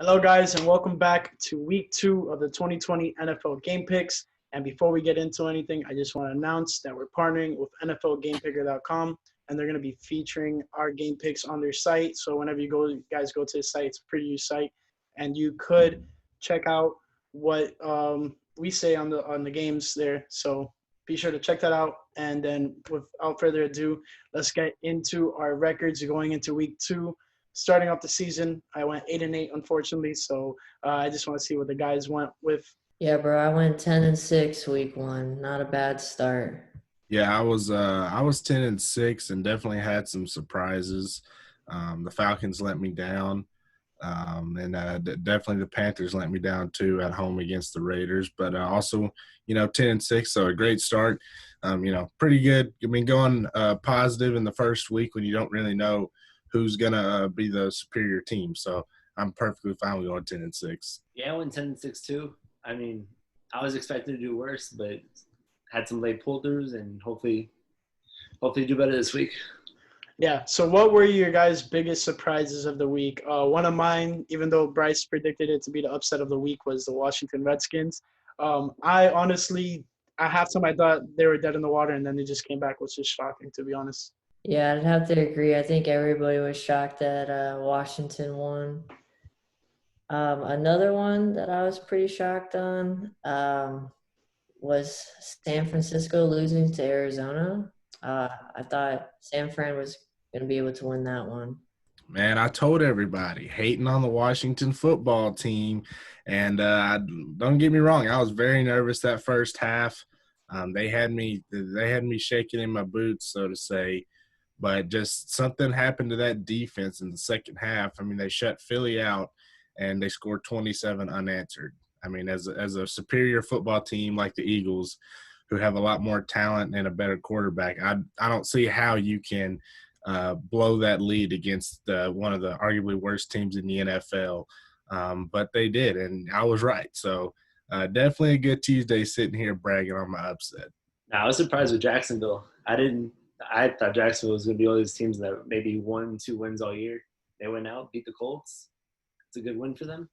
Hello, guys, and welcome back to week 2 of the 2020 NFL Game Picks. And before we get into anything, I just want to announce that we're partnering with NFLGamePicker.com, and they're going to be featuring our game picks on their site. So whenever guys go to the site, it's a pretty used site, and you could check out what we say on the games there. So be sure to check that out. And then, without further ado, let's get into our records going into week 2. Starting off the season, I went 8-8, unfortunately. So I just want to see what the guys went with. Yeah, bro, I went 10-6 week 1. Not a bad start. Yeah, I was 10-6 and definitely had some surprises. The Falcons let me down, and definitely the Panthers let me down too at home against the Raiders. But also, 10-6, so a great start. Pretty good. I mean, going positive in the first week when you don't really know who's gonna be the superior team. So I'm perfectly fine with going 10-6. Yeah, I went 10-6 too. I mean, I was expecting to do worse, but had some late pull-throughs and hopefully do better this week. Yeah, so what were your guys' biggest surprises of the week? One of mine, even though Bryce predicted it to be the upset of the week, was the Washington Redskins. I honestly, at halftime, I thought they were dead in the water, and then they just came back, which is shocking, to be honest. Yeah, I'd have to agree. I think everybody was shocked that Washington won. Another one that I was pretty shocked on was San Francisco losing to Arizona. I thought San Fran was going to be able to win that one. Man, I told everybody hating on the Washington football team, and don't get me wrong, I was very nervous that first half. They had me shaking in my boots, so to say. But just something happened to that defense in the second half. I mean, they shut Philly out, and they scored 27 unanswered. I mean, as a superior football team like the Eagles, who have a lot more talent and a better quarterback, I don't see how you can blow that lead against one of the arguably worst teams in the NFL. But they did, and I was right. So definitely a good Tuesday sitting here bragging on my upset. Now, I was surprised with Jacksonville. I thought Jacksonville was going to be one of those teams that maybe 1-2 wins all year. They went out, beat the Colts. It's a good win for them.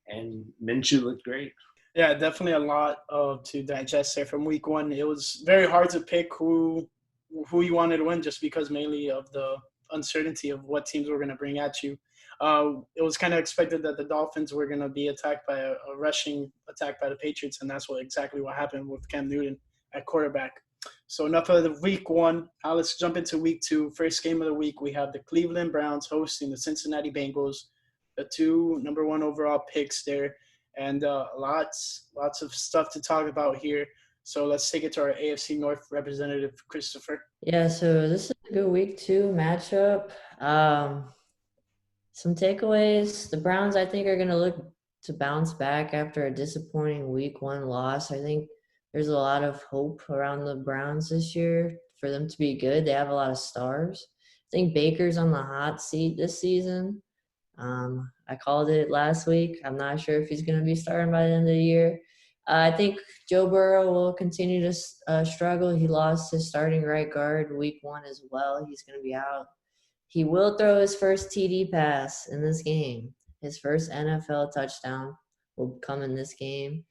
And Minshew looked great. Yeah, definitely a lot to digest there from week 1. It was very hard to pick who you wanted to win just because mainly of the uncertainty of what teams were going to bring at you. It was kind of expected that the Dolphins were going to be attacked by a rushing attack by the Patriots, and that's exactly what happened with Cam Newton at quarterback. So enough of the week 1. Now let's jump into week 2. First game of the week, we have the Cleveland Browns hosting the Cincinnati Bengals, the 2 number 1 overall picks there, and lots of stuff to talk about here. So let's take it to our AFC North representative, Christopher. Yeah, so this is a good week 2 matchup. Some takeaways. The Browns, I think, are going to look to bounce back after a disappointing week 1 loss. I think there's a lot of hope around the Browns this year for them to be good. They have a lot of stars. I think Baker's on the hot seat this season. I called it last week. I'm not sure if he's going to be starting by the end of the year. I think Joe Burrow will continue to struggle. He lost his starting right guard week 1 as well. He's going to be out. He will throw his first TD pass in this game. His first NFL touchdown will come in this game.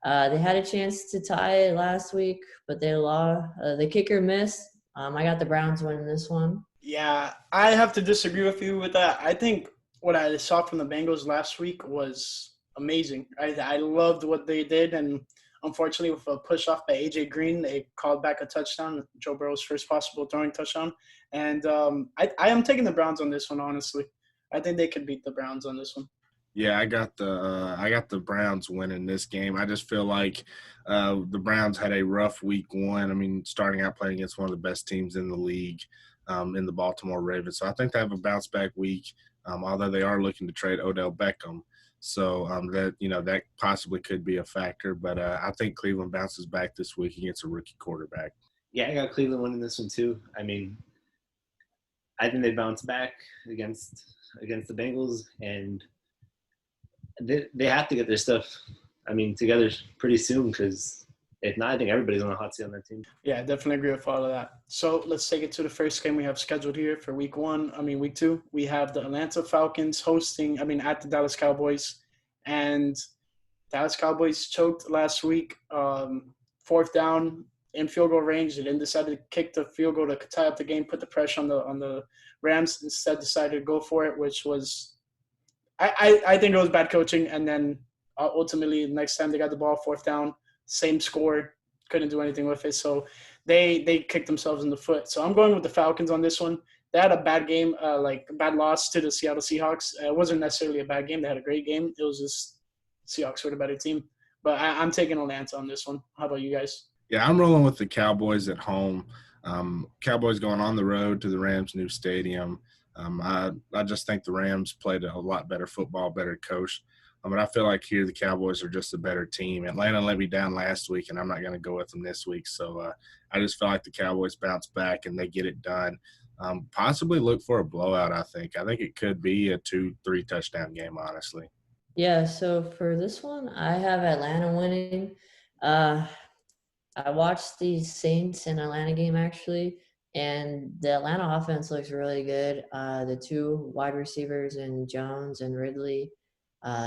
They had a chance to tie it last week, but they lost. The kicker missed. I got the Browns winning this one. Yeah, I have to disagree with you with that. I think what I saw from the Bengals last week was amazing. I loved what they did, and unfortunately, with a push off by A.J. Green, they called back a touchdown, Joe Burrow's first possible throwing touchdown. And I am taking the Browns on this one, honestly. I think they could beat the Browns on this one. Yeah, I got the Browns winning this game. I just feel like the Browns had a rough week 1. I mean, starting out playing against one of the best teams in the league, in the Baltimore Ravens. So I think they have a bounce back week, although they are looking to trade Odell Beckham. So that possibly could be a factor. But I think Cleveland bounces back this week against a rookie quarterback. Yeah, I got Cleveland winning this one too. I mean, I think they bounce back against the Bengals, and they have to get their stuff, together pretty soon because If not, I think everybody's on a hot seat on that team. Yeah, I definitely agree with all of that. So let's take it to the first game we have scheduled here for week 2. We have the Atlanta Falcons at the Dallas Cowboys. And Dallas Cowboys choked last week, 4th down in field goal range. They then decided to kick the field goal to tie up the game, put the pressure on the Rams. Instead, decided to go for it, which was I think it was bad coaching. And then ultimately, next time they got the ball, 4th down, same score, couldn't do anything with it. So they kicked themselves in the foot. So I'm going with the Falcons on this one. They had a bad game, a bad loss to the Seattle Seahawks. It wasn't necessarily a bad game. They had a great game. It was just Seahawks were the better team. But I'm taking Atlanta on this one. How about you guys? Yeah, I'm rolling with the Cowboys at home. Cowboys going on the road to the Rams' new stadium. I just think the Rams played a lot better football, better coach. But I feel like here the Cowboys are just a better team. Atlanta let me down last week, and I'm not going to go with them this week. So I just feel like the Cowboys bounce back and they get it done. Possibly look for a blowout, I think. I think it could be a 2-3 touchdown game, honestly. Yeah, so for this one, I have Atlanta winning. I watched the Saints and Atlanta game actually, and the Atlanta offense looks really good. The 2 wide receivers in Jones and Ridley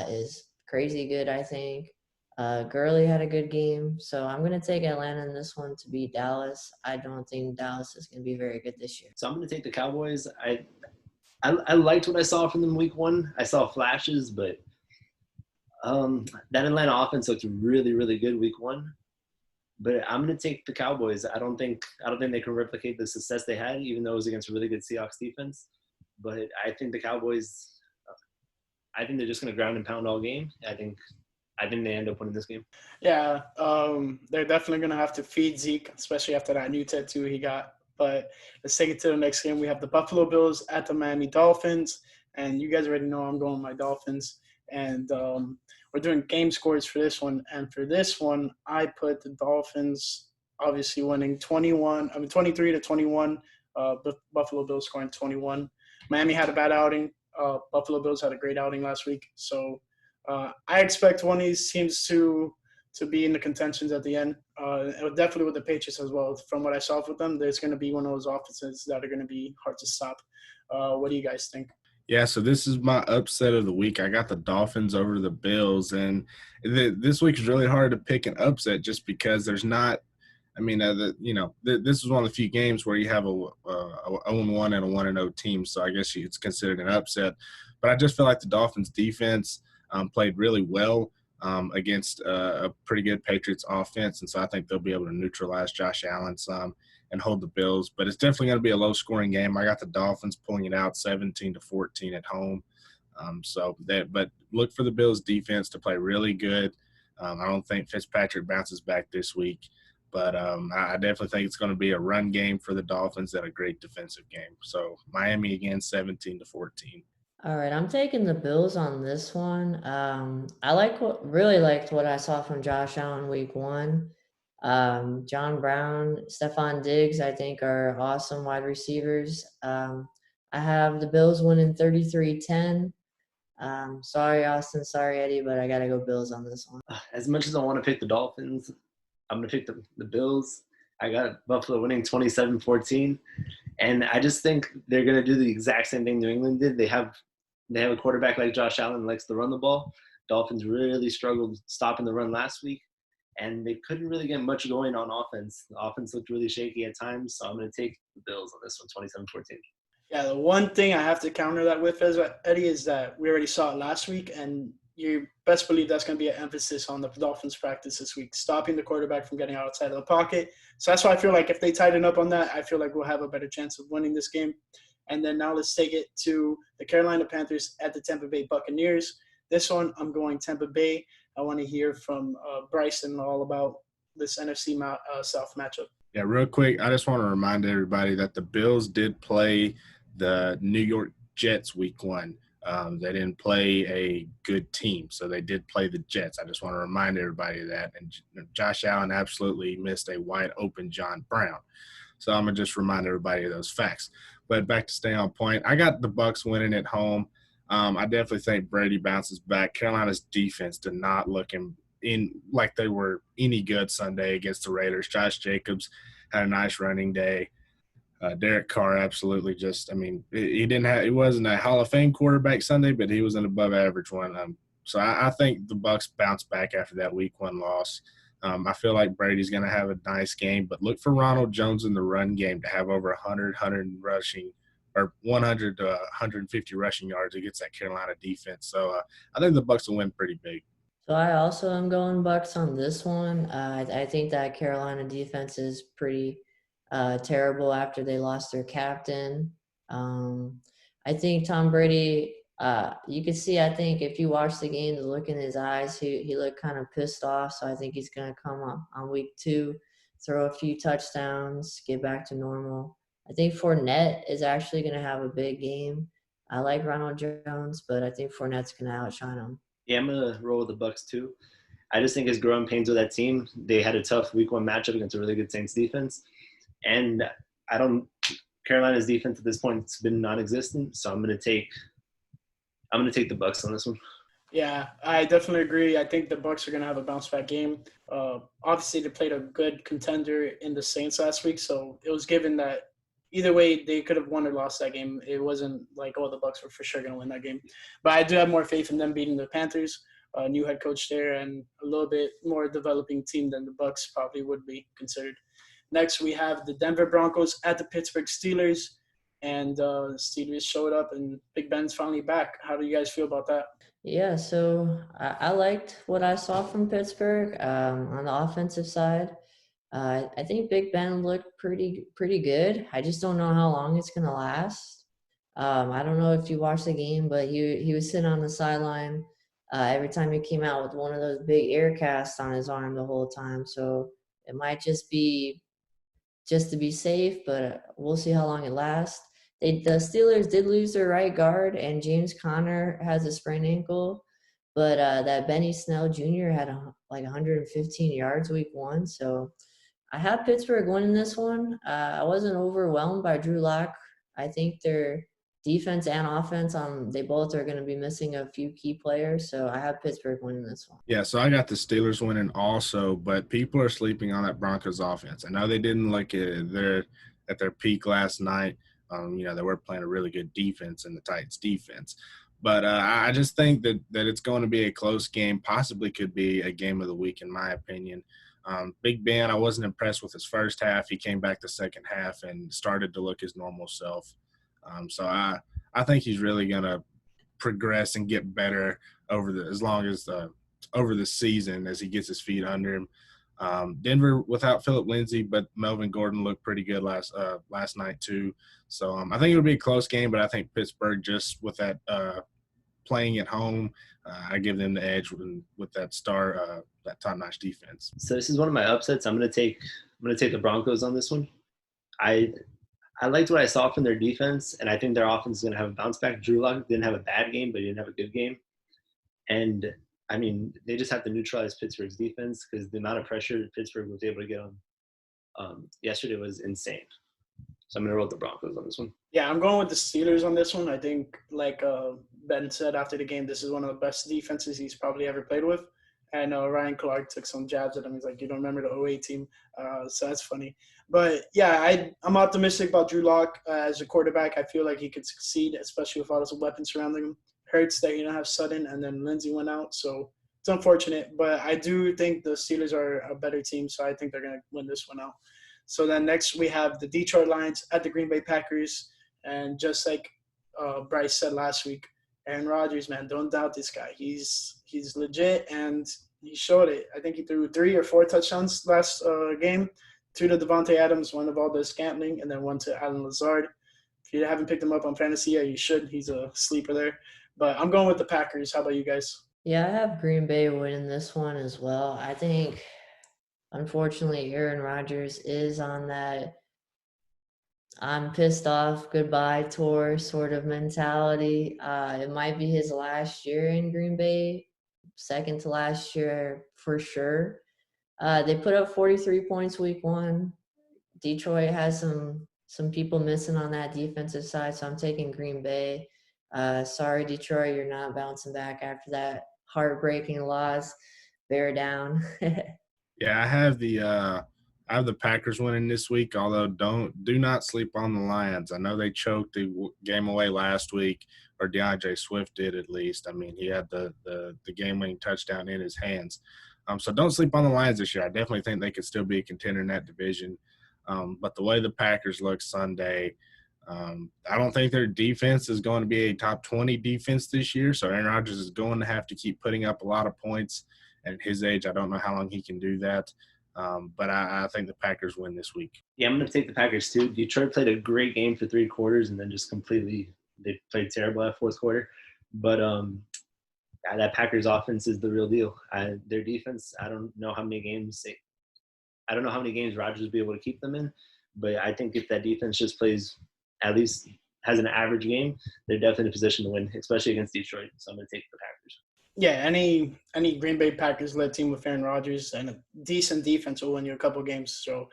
is crazy good, I think. Gurley had a good game, so I'm going to take Atlanta in this one to beat Dallas. I don't think Dallas is going to be very good this year. So I'm going to take the Cowboys. I liked what I saw from them week 1. I saw flashes, but that Atlanta offense looked really, really good week 1. But I'm going to take the Cowboys. I don't think they can replicate the success they had, even though it was against a really good Seahawks defense. But I think the Cowboys, I think they're just going to ground and pound all game. I think they end up winning this game. Yeah, they're definitely going to have to feed Zeke, especially after that new tattoo he got. But let's take it to the next game. We have the Buffalo Bills at the Miami Dolphins. And you guys already know I'm going with my Dolphins. And we're doing game scores for this one. And for this one, I put the Dolphins obviously winning 23-21. Buffalo Bills scoring 21. Miami had a bad outing. Buffalo Bills had a great outing last week. So I expect one of these teams to be in the contentions at the end. Definitely with the Patriots as well. From what I saw with them, there's going to be one of those offenses that are going to be hard to stop. What do you guys think? Yeah, so this is my upset of the week. I got the Dolphins over the Bills, and this week is really hard to pick an upset just because there's not – this is one of the few games where you have a 0-1 and a 1-0 team, so I guess it's considered an upset. But I just feel like the Dolphins' defense played really well against a pretty good Patriots offense, and so I think they'll be able to neutralize Josh Allen some and hold the Bills. But it's definitely going to be a low-scoring game. I got the Dolphins pulling it out 17-14 at home. But look for the Bills' defense to play really good. I don't think Fitzpatrick bounces back this week. But I definitely think it's going to be a run game for the Dolphins and a great defensive game. So Miami again, 17-14. All right, I'm taking the Bills on this one. I really liked what I saw from Josh Allen week 1. John Brown, Stephon Diggs, I think are awesome wide receivers. I have the Bills winning 33-10. Sorry, Austin. Sorry, Eddie, but I got to go Bills on this one. As much as I want to pick the Dolphins, I'm going to pick the Bills. I got Buffalo winning 27-14. And I just think they're going to do the exact same thing New England did. They have a quarterback like Josh Allen likes to run the ball. Dolphins really struggled stopping the run last week, and they couldn't really get much going on offense. The offense looked really shaky at times, so I'm going to take the Bills on this one, 27-14. Yeah, the one thing I have to counter that with, Eddie, is that we already saw it last week, and you best believe that's going to be an emphasis on the Dolphins' practice this week, stopping the quarterback from getting outside of the pocket. So that's why I feel like if they tighten up on that, I feel like we'll have a better chance of winning this game. And then now let's take it to the Carolina Panthers at the Tampa Bay Buccaneers. This one, I'm going Tampa Bay. I want to hear from Bryson all about this NFC South matchup. Yeah, real quick, I just want to remind everybody that the Bills did play the New York Jets week 1. They didn't play a good team, so they did play the Jets. I just want to remind everybody of that. And Josh Allen absolutely missed a wide-open John Brown. So I'm going to just remind everybody of those facts. But back to stay on point, I got the Bucs winning at home. I definitely think Brady bounces back. Carolina's defense did not look in like they were any good Sunday against the Raiders. Josh Jacobs had a nice running day. Derek Carr absolutely just, I mean, he wasn't a Hall of Fame quarterback Sunday, but he was an above average one. So I think the Bucs bounced back after that Week 1 loss. I feel like Brady's going to have a nice game, but look for Ronald Jones in the run game to have over 100 rushing or 100 to 150 rushing yards against that Carolina defense. So I think the Bucs will win pretty big. So I also am going Bucks on this one. I think that Carolina defense is pretty terrible after they lost their captain. I think Tom Brady, you could see, I think if you watch the game, the look in his eyes, he looked kind of pissed off. So I think he's going to come on week 2, throw a few touchdowns, get back to normal. I think Fournette is actually going to have a big game. I like Ronald Jones, but I think Fournette's going to outshine him. Yeah, I'm going to roll with the Bucs too. I just think it's growing pains with that team. They had a tough Week 1 matchup against a really good Saints defense. And Carolina's defense at this point has been non-existent, so I'm going to take the Bucs on this one. Yeah, I definitely agree. I think the Bucs are going to have a bounce-back game. Obviously, they played a good contender in the Saints last week, so it was given that either way they could have won or lost that game. It wasn't like, the Bucs were for sure going to win that game. But I do have more faith in them beating the Panthers, a new head coach there, and a little bit more developing team than the Bucs probably would be considered. Next, we have the Denver Broncos at the Pittsburgh Steelers, and the Steelers showed up, and Big Ben's finally back. How do you guys feel about that? Yeah, so I liked what I saw from Pittsburgh on the offensive side. I think Big Ben looked pretty good. I just don't know how long it's going to last. I don't know if you watched the game, but he was sitting on the sideline every time he came out with one of those big air casts on his arm the whole time. So it might just be just to be safe, but we'll see how long it lasts. The Steelers did lose their right guard, and James Conner has a sprained ankle, but that Benny Snell Jr. had like 115 yards Week 1, so I have Pittsburgh winning this one. I wasn't overwhelmed by Drew Lock. I think their defense and offense, they both are going to be missing a few key players, so I have Pittsburgh winning this one. Yeah, so I got the Steelers winning also, but people are sleeping on that Broncos offense. I know they didn't look at their peak last night. They were playing a really good defense in the Titans defense. But I just think that it's going to be a close game, possibly could be a game of the week in my opinion. Big Ben, I wasn't impressed with his first half. He came back the second half and started to look his normal self. So I think he's really going to progress and get better over the season as he gets his feet under him. Denver without Phillip Lindsay, but Melvin Gordon looked pretty good last night too. So I think it'll be a close game, but I think Pittsburgh, just with that playing at home, I give them the edge with that top-notch defense. So this is one of my upsets. I'm gonna take the Broncos on this one. I liked what I saw from their defense, and I think their offense is going to have a bounce back. Drew Lock didn't have a bad game, but he didn't have a good game. And, I mean, they just have to neutralize Pittsburgh's defense because the amount of pressure Pittsburgh was able to get on yesterday was insane. So I'm going to roll with the Broncos on this one. Yeah, I'm going with the Steelers on this one. I think, like Ben said after the game, this is one of the best defenses he's probably ever played with. And Ryan Clark took some jabs at him. He's like, you don't remember the 08 team. So that's funny. But, yeah, I'm optimistic about Drew Lock as a quarterback. I feel like he could succeed, especially with all those weapons surrounding him. Hurts that you don't have Sutton, and then Lindsey went out. So it's unfortunate. But I do think the Steelers are a better team, so I think they're going to win this one out. So then next we have the Detroit Lions at the Green Bay Packers. And just like Bryce said last week, Aaron Rodgers, man, don't doubt this guy. He's legit, and he showed it. I think he threw 3 or 4 touchdowns last game. 2 to Devontae Adams, 1 to Valdez Scantling, and then 1 to Alan Lazard. If you haven't picked him up on fantasy, yeah, you should. He's a sleeper there. But I'm going with the Packers. How about you guys? Yeah, I have Green Bay winning this one as well. I think, unfortunately, Aaron Rodgers is on that I'm pissed off, goodbye tour sort of mentality. It might be his last year in Green Bay, second to last year for sure. They put up 43 points Week 1. Detroit has some people missing on that defensive side, so I'm taking Green Bay. Sorry, Detroit, you're not bouncing back after that heartbreaking loss. bear down. Yeah, I have the Packers winning this week. Although do not sleep on the Lions. I know they choked the game away last week, or DeAndre Swift did at least. I mean, he had the game-winning touchdown in his hands. So don't sleep on the Lions this year. I definitely think they could still be a contender in that division. But the way the Packers look Sunday, I don't think their defense is going to be a top 20 defense this year. So Aaron Rodgers is going to have to keep putting up a lot of points. At his age, I don't know how long he can do that. But I think the Packers win this week. Yeah, I'm going to take the Packers too. Detroit played a great game for 3 quarters and then just completely they played terrible at fourth quarter. But that Packers offense is the real deal. Their defense, I don't know how many games Rodgers will be able to keep them in. But I think if that defense just plays at least has an average game, they're definitely in a position to win, especially against Detroit. So I'm going to take the Packers. Yeah, any Green Bay Packers-led team with Aaron Rodgers and a decent defense will win you a couple games, so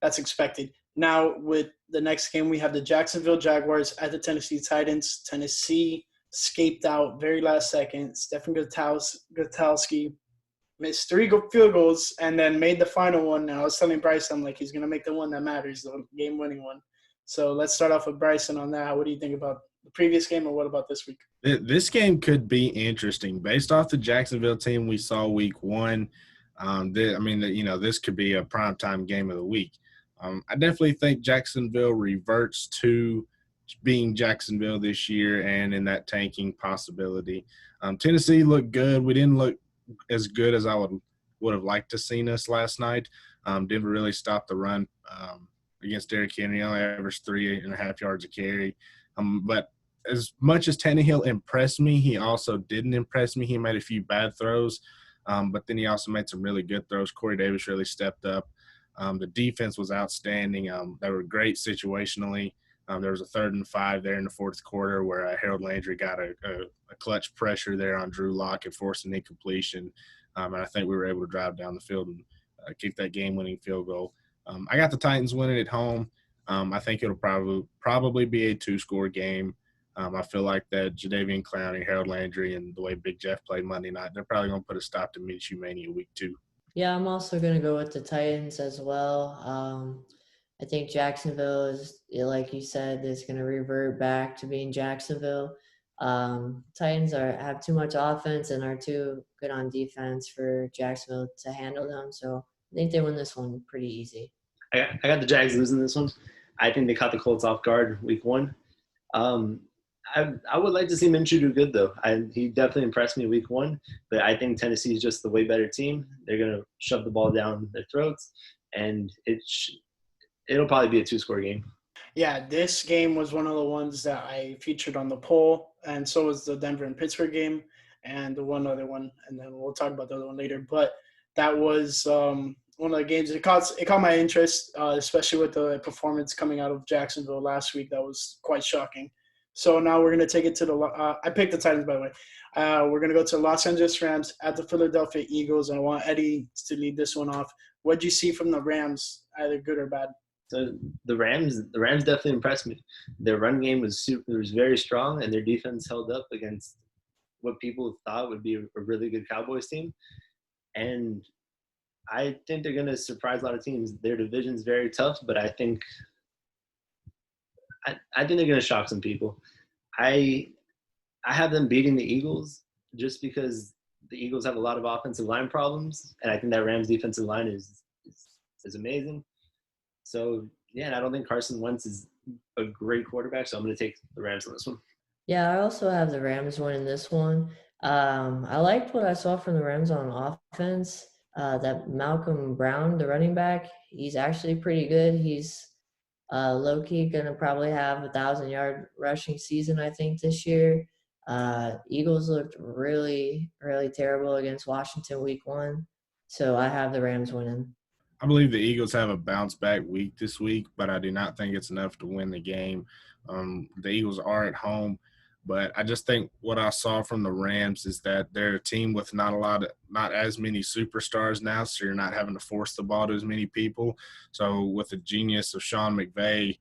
that's expected. Now, with the next game, we have the Jacksonville Jaguars at the Tennessee Titans. Tennessee escaped out very last second. Stephen Gutowski missed 3 field goals and then made the final one. And I was telling Bryce, I'm like, he's going to make the one that matters, the game-winning one. So let's start off with Bryson on that. What do you think about the previous game, or what about this week? This game could be interesting based off the Jacksonville team we saw week 1. This could be a primetime game of the week. I definitely think Jacksonville reverts to being Jacksonville this year and in that tanking possibility. Tennessee looked good. We didn't look as good as I would have liked to seen us last night. Didn't really stop the run against Derrick Henry. Only averaged 3.5 yards a carry. But as much as Tannehill impressed me, he also didn't impress me. He made a few bad throws, but then he also made some really good throws. Corey Davis really stepped up. The defense was outstanding. They were great situationally. There was a 3rd and 5 there in the fourth quarter where Harold Landry got a clutch pressure there on Drew Lock and forced an incompletion. And I think we were able to drive down the field and kick that game-winning field goal. I got the Titans winning at home. I think it'll probably be a 2-score game. I feel like that Jadeveon Clowney, Harold Landry, and the way Big Jeff played Monday night, they're probably going to put a stop to Minshew Mania week 2. Yeah, I'm also going to go with the Titans as well. I think Jacksonville is, like you said, is going to revert back to being Jacksonville. Titans have too much offense and are too good on defense for Jacksonville to handle them. So I think they win this one pretty easy. I got the Jags losing this one. I think they caught the Colts off guard week 1. I would like to see Minshew do good, though. He definitely impressed me week 1, but I think Tennessee is just the way better team. They're going to shove the ball down their throats, and it'll probably be a 2-score game. Yeah, this game was one of the ones that I featured on the poll, and so was the Denver and Pittsburgh game and the one other one, and then we'll talk about the other one later. But that was one of the games. It caught my interest, especially with the performance coming out of Jacksonville last week. That was quite shocking. So now we're going to take it to I picked the Titans, by the way. We're going to go to Los Angeles Rams at the Philadelphia Eagles, and I want Eddie to lead this one off. What did you see from the Rams, either good or bad? So the Rams definitely impressed me. Their run game was very strong, and their defense held up against what people thought would be a really good Cowboys team. And I think they're going to surprise a lot of teams. Their division's very tough, but I think they're going to shock some people. I have them beating the Eagles just because the Eagles have a lot of offensive line problems, and I think that Rams defensive line is amazing. So, yeah, and I don't think Carson Wentz is a great quarterback, so I'm going to take the Rams on this one. Yeah, I also have the Rams winning this one. I liked what I saw from the Rams on offense. That Malcolm Brown, the running back, he's actually pretty good. He's low-key going to probably have a 1,000-yard rushing season, I think, this year. Eagles looked really, really terrible against Washington week 1. So I have the Rams winning. I believe the Eagles have a bounce-back week this week, but I do not think it's enough to win the game. The Eagles are at home, but I just think what I saw from the Rams is that they're a team with not as many superstars now, so you're not having to force the ball to as many people. So with the genius of Sean McVay,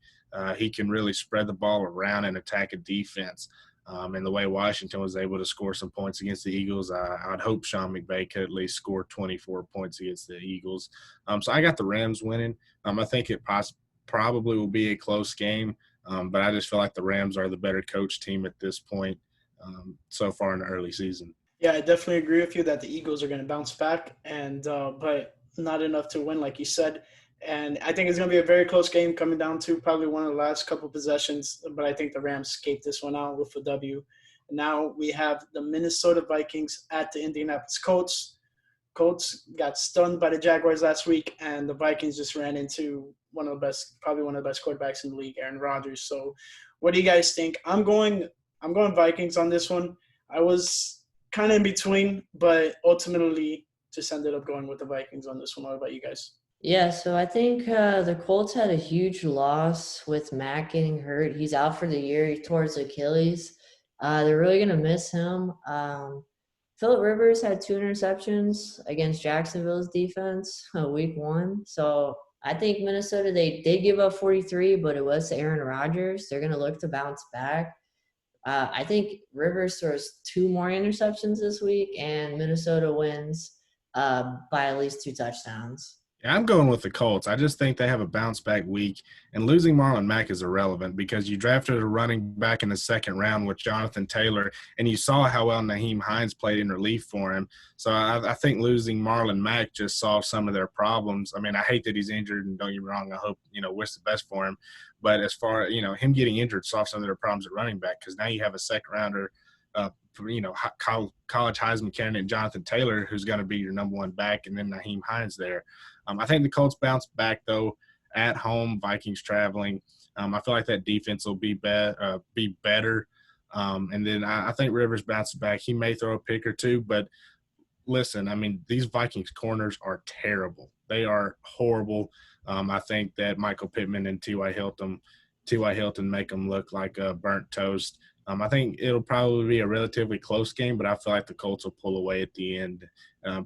he can really spread the ball around and attack a defense. And the way Washington was able to score some points against the Eagles, I'd hope Sean McVay could at least score 24 points against the Eagles. So I got the Rams winning. I think it probably will be a close game, but I just feel like the Rams are the better coach team at this point so far in the early season. Yeah, I definitely agree with you that the Eagles are going to bounce back, and but not enough to win, like you said. And I think it's going to be a very close game, coming down to probably one of the last couple possessions. But I think the Rams escaped this one out with a W. Now we have the Minnesota Vikings at the Indianapolis Colts. Colts got stunned by the Jaguars last week, and the Vikings just ran into probably one of the best quarterbacks in the league, Aaron Rodgers. So, what do you guys think? I'm going Vikings on this one. I was kind of in between, but ultimately just ended up going with the Vikings on this one. What about you guys? Yeah, so I think the Colts had a huge loss with Matt getting hurt. He's out for the year. He tore his Achilles. They're really going to miss him. Phillip Rivers had 2 interceptions against Jacksonville's defense week 1. So I think Minnesota, they did give up 43, but it was to Aaron Rodgers. They're going to look to bounce back. I think Rivers throws 2 more interceptions this week, and Minnesota wins by at least 2 touchdowns. Yeah, I'm going with the Colts. I just think they have a bounce-back week, and losing Marlon Mack is irrelevant because you drafted a running back in the second round with Jonathan Taylor, and you saw how well Nyheim Hines played in relief for him. So I think losing Marlon Mack just solved some of their problems. I mean, I hate that he's injured, and don't get me wrong, I hope, wish the best for him. But as far as, him getting injured solved some of their problems at running back because now you have a second-rounder college Heisman candidate Jonathan Taylor, who's going to be your number 1 back, and then Nyheim Hines there. I think the Colts bounce back, though, at home, Vikings traveling. I feel like that defense will be better. And then I think Rivers bounces back. He may throw a pick or 2, but listen, I mean, these Vikings corners are terrible. They are horrible. I think that Michael Pittman and T.Y. Hilton make them look like burnt toast. I think it'll probably be a relatively close game, but I feel like the Colts will pull away at the end,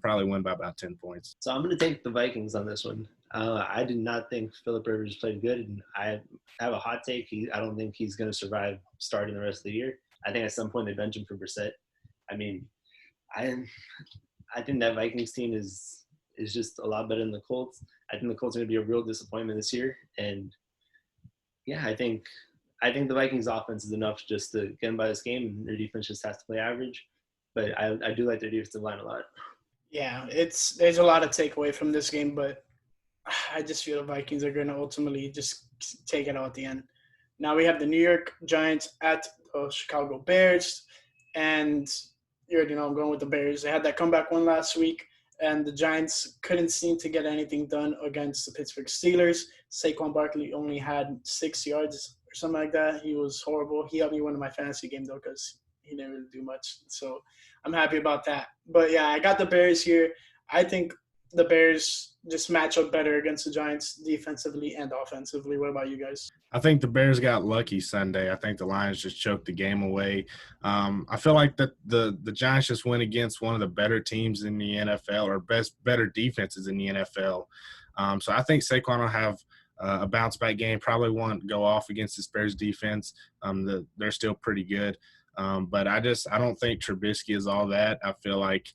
probably win by about 10 points. So I'm going to take the Vikings on this one. I did not think Phillip Rivers played good, and I have a hot take. I don't think he's going to survive starting the rest of the year. I think at some point they bench him for Brissett. I mean, I think that Vikings team is just a lot better than the Colts. I think the Colts are going to be a real disappointment this year, and yeah, I think the Vikings offense is enough just to get them by this game. Their defense just has to play average. But I do like their defensive line a lot. Yeah, there's a lot to take away from this game, but I just feel the Vikings are going to ultimately just take it out at the end. Now we have the New York Giants at the Chicago Bears, and you already know I'm going with the Bears. They had that comeback one last week, and the Giants couldn't seem to get anything done against the Pittsburgh Steelers. Saquon Barkley only had 6 yards or something like that. He was horrible. He helped me win my fantasy game, though, because he didn't really do much. So I'm happy about that. But, yeah, I got the Bears here. I think the Bears just match up better against the Giants defensively and offensively. What about you guys? I think the Bears got lucky Sunday. I think the Lions just choked the game away. I feel like that the Giants just went against one of the better teams in the NFL or better defenses in the NFL. So I think Saquon will have a bounce-back game. Probably won't go off against the Bears defense. They're still pretty good. But I don't think Trubisky is all that. I feel like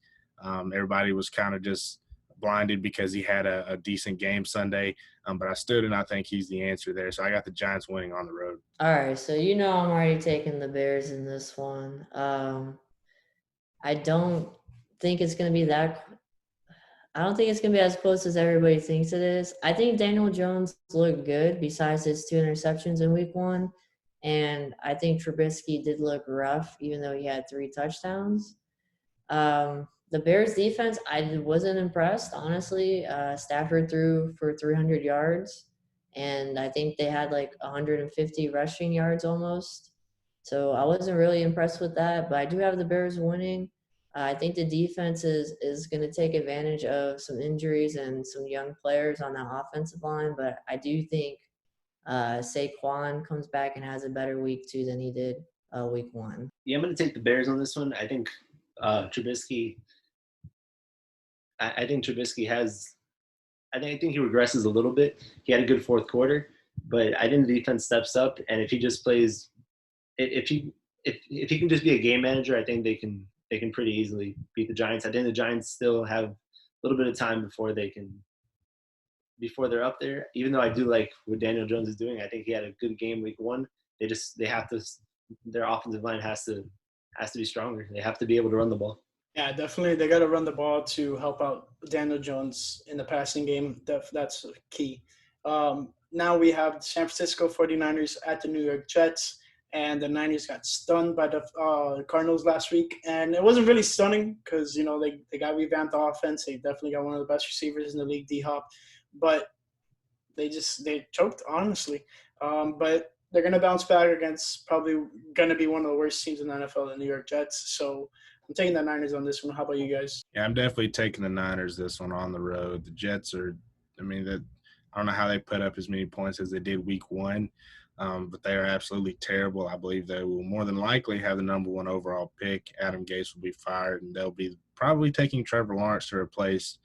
everybody was kind of just blinded because he had a decent game Sunday. But I still do not think he's the answer there. So I got the Giants winning on the road. All right, so I'm already taking the Bears in this one. I don't think it's going to be as close as everybody thinks it is. I think Daniel Jones looked good besides his 2 interceptions in week 1. And I think Trubisky did look rough, even though he had 3 touchdowns. The Bears defense, I wasn't impressed, honestly. Stafford threw for 300 yards, and I think they had like 150 rushing yards almost. So I wasn't really impressed with that, but I do have the Bears winning. I think the defense is going to take advantage of some injuries and some young players on that offensive line, but I do think Saquon comes back and has a better week 2 than he did week 1. Yeah, I'm going to take the Bears on this one. I think Trubisky – I think Trubisky has – I think he regresses a little bit. He had a good fourth quarter, but I think the defense steps up, and if he just plays – if he if he can just be a game manager, I think they can pretty easily beat the Giants. I think the Giants still have a little bit of time before they're up there. Even though I do like what Daniel Jones is doing, I think he had a good game week 1. They have to, their offensive line has to be stronger. They have to be able to run the ball. Yeah, definitely. They got to run the ball to help out Daniel Jones in the passing game. That's key. Now we have the San Francisco 49ers at the New York Jets, and the Niners got stunned by the Cardinals last week. And it wasn't really stunning because, they got revamped the offense. They definitely got one of the best receivers in the league, D-Hop. But they choked, honestly. But they're going to bounce back against probably going to be one of the worst teams in the NFL, the New York Jets. So I'm taking the Niners on this one. How about you guys? Yeah, I'm definitely taking the Niners this one on the road. The Jets are – I don't know how they put up as many points as they did week 1, but they are absolutely terrible. I believe they will more than likely have the number 1 overall pick. Adam Gase will be fired, and they'll be probably taking Trevor Lawrence to replace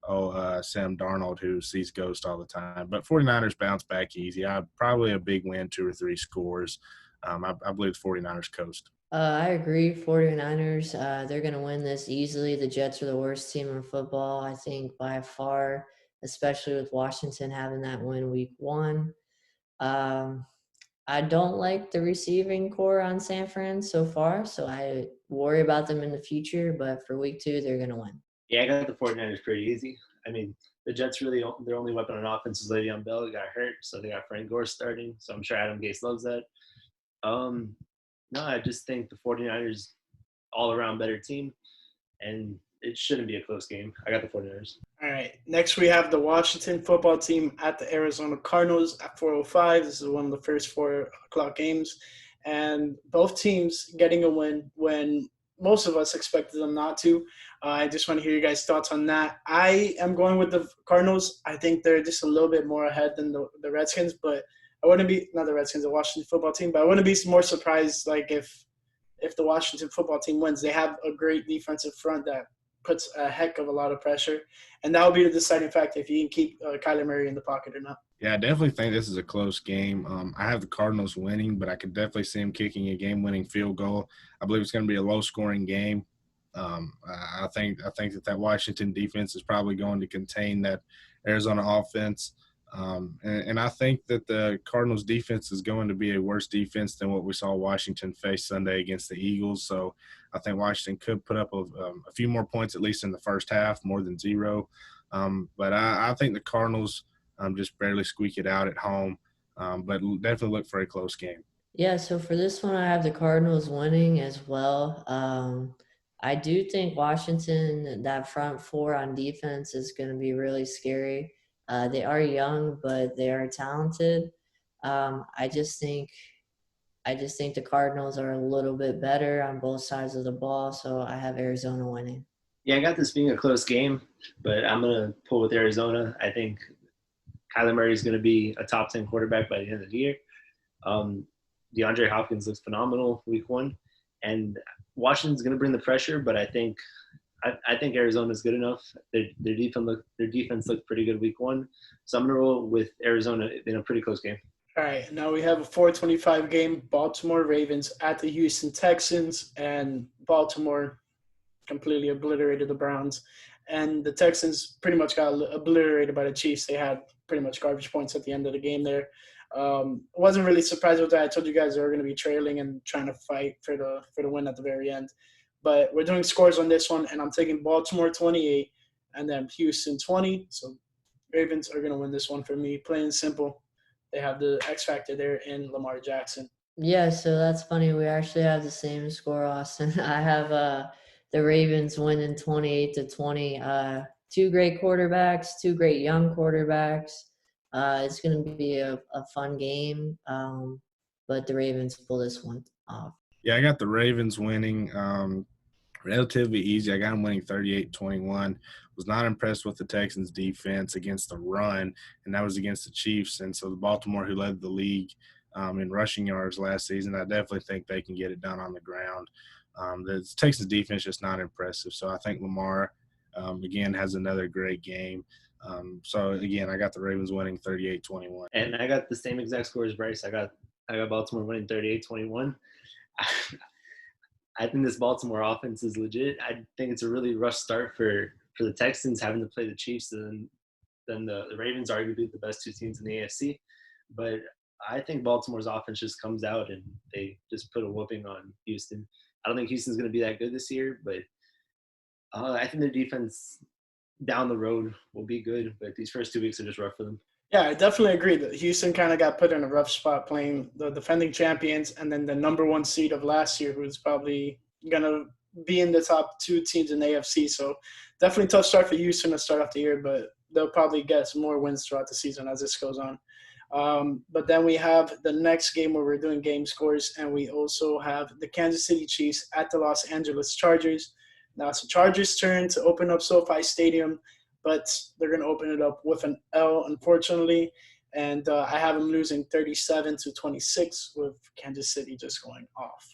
Sam Darnold, who sees ghosts all the time. But 49ers bounce back easy. Probably a big win, 2 or 3 scores. I believe the 49ers coast. I agree. 49ers, they're going to win this easily. The Jets are the worst team in football, I think, by far, especially with Washington having that win week 1. I don't like the receiving core on San Fran so far, so I worry about them in the future. But for week 2, they're going to win. Yeah, I got the 49ers pretty easy. The Jets really, their only weapon on offense is Le'Veon Bell. He got hurt, so they got Frank Gore starting. So I'm sure Adam Gase loves that. No, I just think the 49ers all-around better team, and it shouldn't be a close game. I got the 49ers. All right. Next, we have the Washington football team at the Arizona Cardinals at 4:05. This is one of the first 4 o'clock games. And both teams getting a win when most of us expected them not to. I just want to hear you guys' thoughts on that. I am going with the Cardinals. I think they're just a little bit more ahead than the Redskins, but I wouldn't be – not the Redskins, the Washington football team, but I wouldn't be more surprised if the Washington football team wins. They have a great defensive front that puts a heck of a lot of pressure, and that will be the deciding factor if you can keep Kyler Murray in the pocket or not. Yeah, I definitely think this is a close game. I have the Cardinals winning, but I could definitely see them kicking a game-winning field goal. I believe it's going to be a low-scoring game. I think that Washington defense is probably going to contain that Arizona offense. And I think that the Cardinals defense is going to be a worse defense than what we saw Washington face Sunday against the Eagles. So I think Washington could put up a few more points, at least in the first half, more than 0. But I think the Cardinals just barely squeak it out at home, but definitely look for a close game. Yeah, so for this one, I have the Cardinals winning as well. I do think Washington, that front 4 on defense is going to be really scary. They are young, but they are talented. I just think the Cardinals are a little bit better on both sides of the ball, so I have Arizona winning. Yeah, I got this being a close game, but I'm going to pull with Arizona. I think Kyler Murray is going to be a top 10 quarterback by the end of the year. DeAndre Hopkins looks phenomenal week 1, and Washington's going to bring the pressure, but I think Arizona's good enough. Their defense looked pretty good week 1, so I'm going to roll with Arizona in a pretty close game. All right, now we have a 4:25 game, Baltimore Ravens at the Houston Texans, and Baltimore completely obliterated the Browns. And the Texans pretty much got obliterated by the Chiefs. They had pretty much garbage points at the end of the game there. Wasn't really surprised with that. I told you guys they were going to be trailing and trying to fight for the win at the very end. But we're doing scores on this one, and I'm taking Baltimore 28 and then Houston 20. So Ravens are going to win this one for me. Plain and simple. They have the X factor there in Lamar Jackson. Yeah, so that's funny. We actually have the same score, Austin. I have the Ravens winning 28-20. 2 great quarterbacks, 2 great young quarterbacks. It's going to be a fun game, but the Ravens pull this one off. Yeah, I got the Ravens winning relatively easy. I got them winning 38-21. Was not impressed with the Texans' defense against the run, and that was against the Chiefs. And so the Baltimore, who led the league in rushing yards last season, I definitely think they can get it done on the ground. The Texans' defense just not impressive. So I think Lamar, again, has another great game. So, again, I got the Ravens winning 38-21. And I got the same exact score as Bryce. I got Baltimore winning 38-21. I think this Baltimore offense is legit. I think it's a really rough start for the Texans having to play the Chiefs and then the Ravens, arguably the best two teams in the AFC. But I think Baltimore's offense just comes out and they just put a whooping on Houston. I don't think Houston's going to be that good this year, but I think their defense down the road will be good. But these first 2 weeks are just rough for them. Yeah, I definitely agree that Houston kind of got put in a rough spot playing the defending champions and then the number one seed of last year, who's probably going to be in the top two teams in the AFC. So definitely tough start for Houston to start off the year, but they'll probably get some more wins throughout the season as this goes on. But then we have the next game where we're doing game scores, and we also have the Kansas City Chiefs at the Los Angeles Chargers. Now it's the Chargers' turn to open up SoFi Stadium, but they're going to open it up with an L, unfortunately. And I have them losing 37-26 with Kansas City just going off.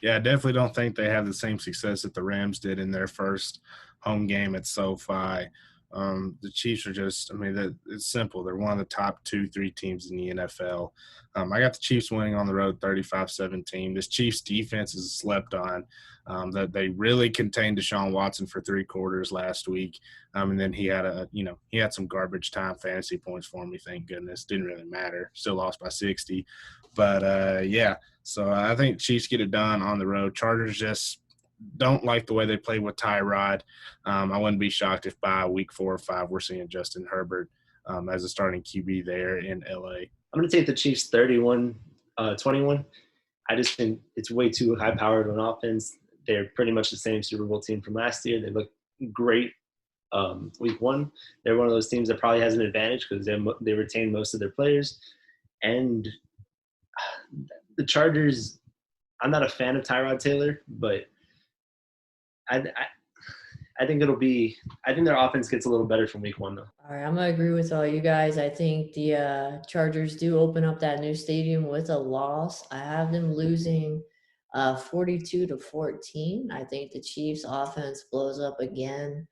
Yeah, I definitely don't think they have the same success that the Rams did in their first home game at SoFi. The Chiefs are just, I mean, it's simple. They're one of the top 2-3 teams in the NFL. I got the Chiefs winning on the road 35-17. This Chiefs defense is slept on. That they really contained Deshaun Watson for 3 quarters last week. And then he had some garbage time fantasy points for me, thank goodness. Didn't really matter. Still lost by 60. But, yeah, so I think Chiefs get it done on the road. Chargers just don't like the way they play with Tyrod. I wouldn't be shocked if by week 4 or 5 we're seeing Justin Herbert as a starting QB there in LA. I'm going to take the Chiefs 31-21. I just think it's way too high-powered on offense. They're pretty much the same Super Bowl team from last year. They look great week 1. They're one of those teams that probably has an advantage because they retain most of their players. And the Chargers, I'm not a fan of Tyrod Taylor, but I think I think their offense gets a little better from week 1 though. All right, I'm gonna agree with all you guys. I think the Chargers do open up that new stadium with a loss. I have them losing 42-14. I think the Chiefs offense blows up again.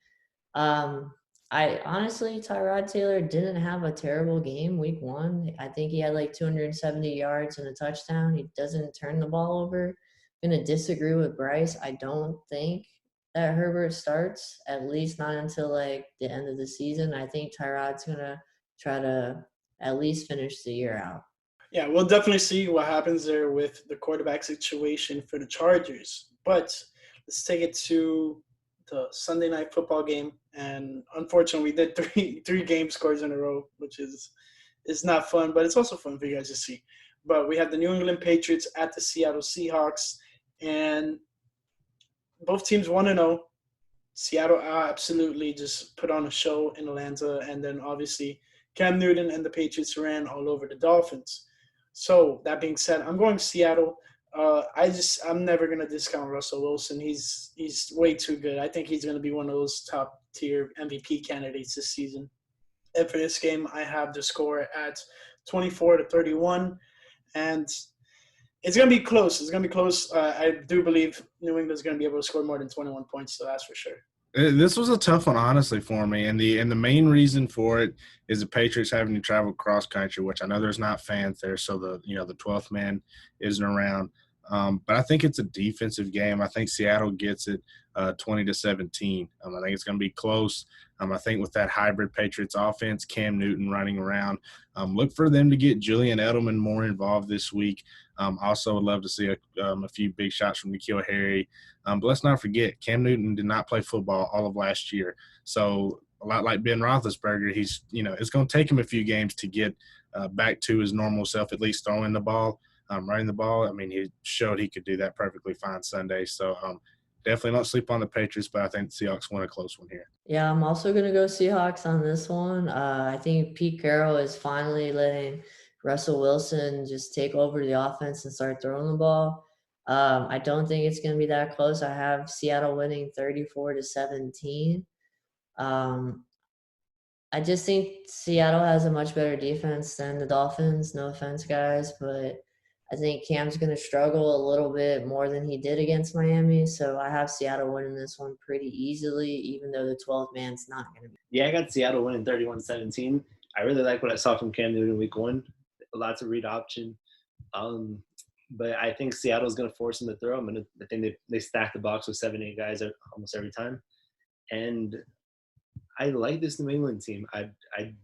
I honestly, Tyrod Taylor didn't have a terrible game week 1. I think he had like 270 yards and a touchdown. He doesn't turn the ball over. I'm gonna disagree with Bryce. I don't think that Herbert starts, at least not until like the end of the season. I think Tyrod's gonna try to at least finish the year out. Yeah, we'll definitely see what happens there with the quarterback situation for the Chargers. But let's take it to the Sunday night football game. And unfortunately, we did three game scores in a row, which is not fun, but it's also fun for you guys to see. But we have the New England Patriots at the Seattle Seahawks, and both teams 1-0. Seattle absolutely just put on a show in Atlanta, and then obviously Cam Newton and the Patriots ran all over the Dolphins. So that being said, I'm going Seattle. I'm never gonna discount Russell Wilson. He's way too good. I think he's gonna be one of those top tier MVP candidates this season. And for this game, I have the score at 24-31, and it's going to be close. It's going to be close. I do believe New England's going to be able to score more than 21 points, so that's for sure. This was a tough one, honestly, for me. And the main reason for it is the Patriots having to travel cross country, which I know there's not fans there, so the 12th man isn't around. But I think it's a defensive game. I think Seattle gets it 20-17. I think it's going to be close. I think with that hybrid Patriots offense, Cam Newton running around, look for them to get Julian Edelman more involved this week. Also would love to see a few big shots from N'Keal Harry. But let's not forget, Cam Newton did not play football all of last year. So a lot like Ben Roethlisberger, it's going to take him a few games to get back to his normal self, at least throwing the ball, running the ball. I mean, he showed he could do that perfectly fine Sunday. So definitely not sleep on the Patriots, but I think the Seahawks win a close one here. Yeah, I'm also going to go Seahawks on this one. I think Pete Carroll is finally letting Russell Wilson just take over the offense and start throwing the ball. I don't think it's going to be that close. I have Seattle winning 34-17. I just think Seattle has a much better defense than the Dolphins. No offense, guys, but I think Cam's going to struggle a little bit more than he did against Miami. So I have Seattle winning this one pretty easily, even though the 12th man's not going to be. Yeah, I got Seattle winning 31-17. I really like what I saw from Cam Newton week 1. Lots of read option. But I think Seattle's going to force them to throw. I think they stack the box with 7-8 guys almost every time. And I like this New England team. I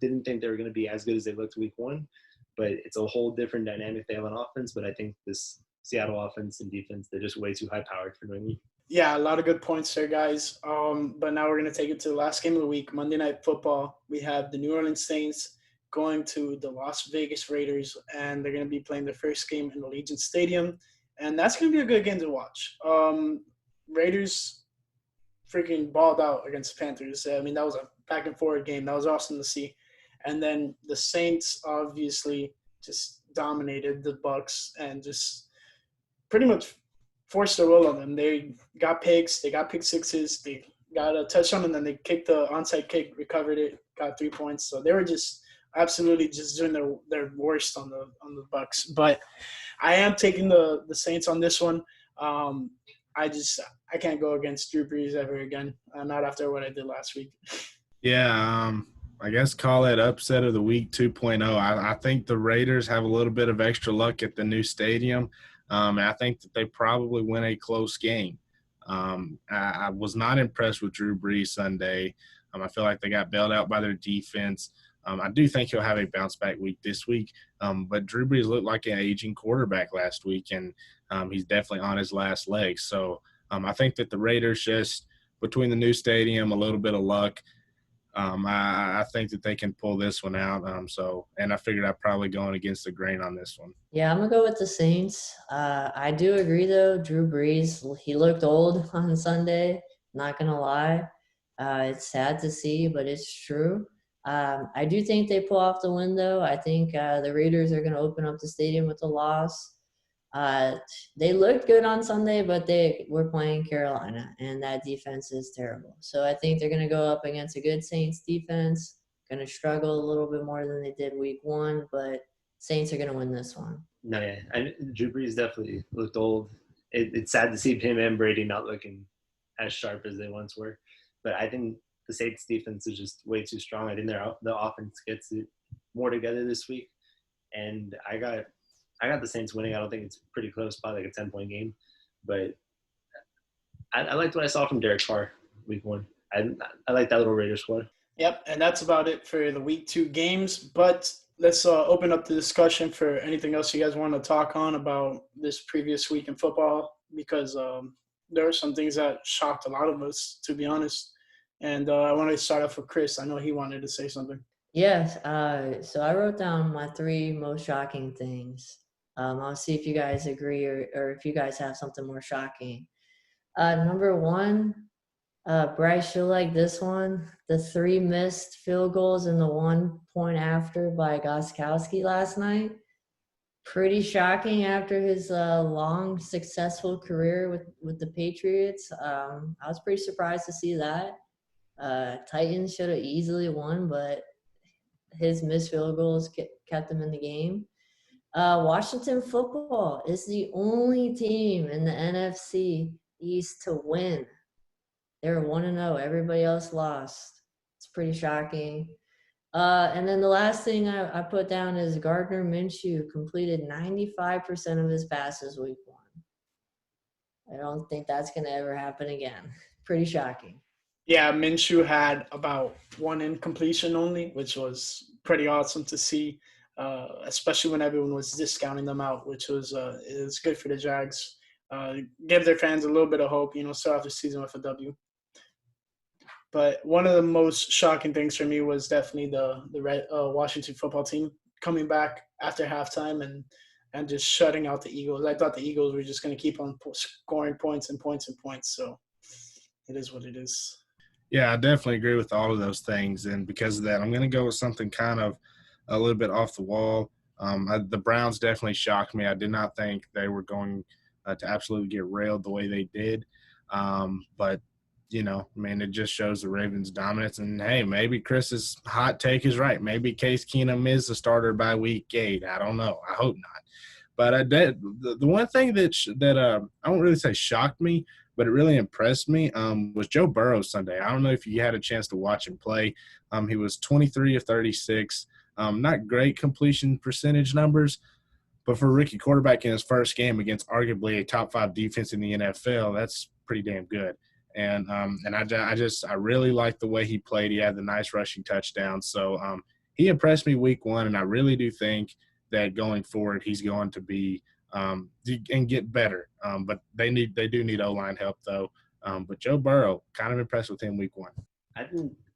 didn't think they were going to be as good as they looked week one, but it's a whole different dynamic they have on offense. But I think this Seattle offense and defense, they're just way too high-powered for New England. Yeah, a lot of good points there, guys. But now we're going to take it to the last game of the week, Monday Night Football. We have the New Orleans Saints going to the Las Vegas Raiders, and they're going to be playing their first game in Allegiant Stadium. And that's going to be a good game to watch. Raiders freaking balled out against the Panthers. I mean, that was a back-and-forth game. That was awesome to see. And then the Saints obviously just dominated the Bucs and just pretty much forced their will on them. They got picks. They got pick sixes. They got a touchdown, and then they kicked the onside kick, recovered it, got 3 points. So they were just absolutely just doing their worst on the Bucs. But I am taking the Saints on this one. I can't go against Drew Brees ever again, not after what I did last week. Yeah, I guess call it upset of the week 2.0. I think the Raiders have a little bit of extra luck at the new stadium. I think that they probably win a close game. I was not impressed with Drew Brees Sunday. I feel like they got bailed out by their defense. I do think he'll have a bounce-back week this week. But Drew Brees looked like an aging quarterback last week, and he's definitely on his last legs. So I think that the Raiders just, between the new stadium, a little bit of luck, I think that they can pull this one out. And I figured I'd probably going against the grain on this one. Yeah, I'm going to go with the Saints. I do agree, though. Drew Brees, he looked old on Sunday, not going to lie. It's sad to see, but it's true. I do think they pull off the win, though. I think the Raiders are going to open up the stadium with a loss. They looked good on Sunday, but they were playing Carolina, and that defense is terrible. So I think they're going to go up against a good Saints defense, going to struggle a little bit more than they did week one, but Saints are going to win this one. No, yeah. Drew Brees definitely looked old. It's sad to see him and Brady not looking as sharp as they once were. But I think the Saints defense is just way too strong. I think the offense gets it more together this week. And I got the Saints winning. I don't think it's pretty close, probably like a 10-point game. But I liked what I saw from Derek Carr week one. I like that little Raiders squad. Yep, and that's about it for the week 2 games. But let's open up the discussion for anything else you guys want to talk on about this previous week in football, because there were some things that shocked a lot of us, to be honest. And I want to start off with Chris. I know he wanted to say something. Yes, so I wrote down my 3 most shocking things. I'll see if you guys agree or if you guys have something more shocking. Number 1, Bryce, you'll like this one. The 3 missed field goals and the 1 point after by Gostkowski last night. Pretty shocking after his long, successful career with the Patriots. I was pretty surprised to see that. Titans should have easily won, but his missed field goals kept them in the game. Washington football is the only team in the NFC East to win. They're 1-0. Everybody else lost. It's pretty shocking. And then the last thing I put down is Gardner Minshew completed 95% of his passes week 1. I don't think that's going to ever happen again. Pretty shocking. Yeah, Minshew had about 1 incompletion only, which was pretty awesome to see, especially when everyone was discounting them out, which was it was good for the Jags. Give their fans a little bit of hope, start off the season with a W. But one of the most shocking things for me was definitely the Washington football team coming back after halftime and just shutting out the Eagles. I thought the Eagles were just going to keep on scoring points and points and points. So it is what it is. Yeah, I definitely agree with all of those things. And because of that, I'm going to go with something kind of a little bit off the wall. The Browns definitely shocked me. I did not think they were going to absolutely get railed the way they did. But it just shows the Ravens' dominance. And, hey, maybe Chris's hot take is right. Maybe Case Keenum is the starter by week 8. I don't know. I hope not. But the one thing that I won't really say shocked me, but it really impressed me was Joe Burrow Sunday. I don't know if you had a chance to watch him play. He was 23 of 36. Not great completion percentage numbers, But for a rookie quarterback in his first game against arguably a top 5 defense in the NFL, that's pretty damn good. And I really liked the way he played. He had the nice rushing touchdown. So he impressed me week 1, and I really do think that going forward he's going to be and get better. But they do need O-line help though. But Joe Burrow, kind of impressed with him week 1.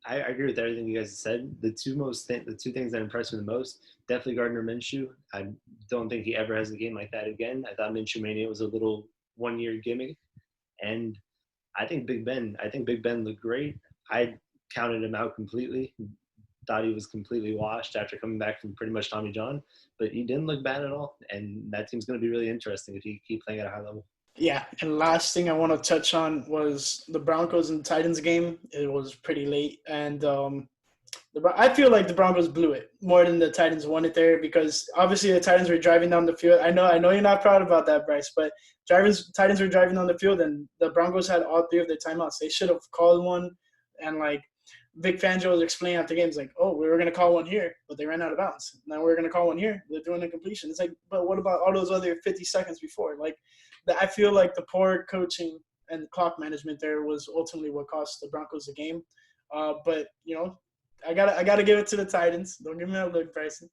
I agree with everything you guys said. The two things that impressed me the most, definitely Gardner Minshew. I don't think he ever has a game like that again. I thought Minshew Mania was a little one-year gimmick, and I think Big Ben looked great. I counted him out completely. Thought he was completely washed after coming back from pretty much Tommy John, but he didn't look bad at all. And that team's going to be really interesting if he keep playing at a high level. Yeah, and last thing I want to touch on was the Broncos and Titans game. It was pretty late, and I feel like the Broncos blew it more than the Titans won it there, because obviously the Titans were driving down the field. I know you're not proud about that, Bryce, but Titans were driving down the field, and the Broncos had all 3 of their timeouts. They should have called one, and like Vic Fangio was explaining after games, like, oh, we were going to call one here, but they ran out of bounds. Now we're going to call one here. They're doing a completion. It's like, but what about all those other 50 seconds before? Like, I feel like the poor coaching and clock management there was ultimately what cost the Broncos the game. But, I gotta give it to the Titans. Don't give me that look, Bryson.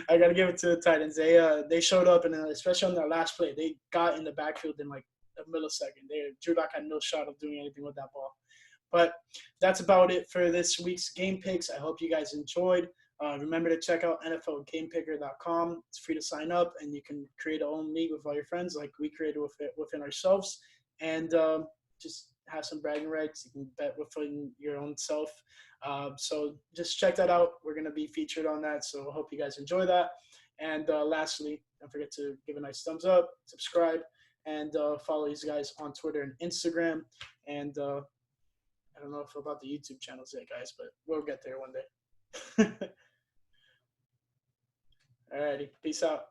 I gotta give it to the Titans. They showed up, and especially on their last play, they got in the backfield in like a millisecond. Drew Lock had no shot of doing anything with that ball. But that's about it for this week's game picks. I hope you guys enjoyed. Remember to check out NFLGamePicker.com. It's free to sign up, and you can create your own league with all your friends like we created within ourselves. And just have some bragging rights. You can bet within your own self. So just check that out. We're going to be featured on that, so I hope you guys enjoy that. And lastly, don't forget to give a nice thumbs up, subscribe, and follow these guys on Twitter and Instagram. And I don't know if about the YouTube channels yet, guys, but we'll get there one day. Alrighty, peace out.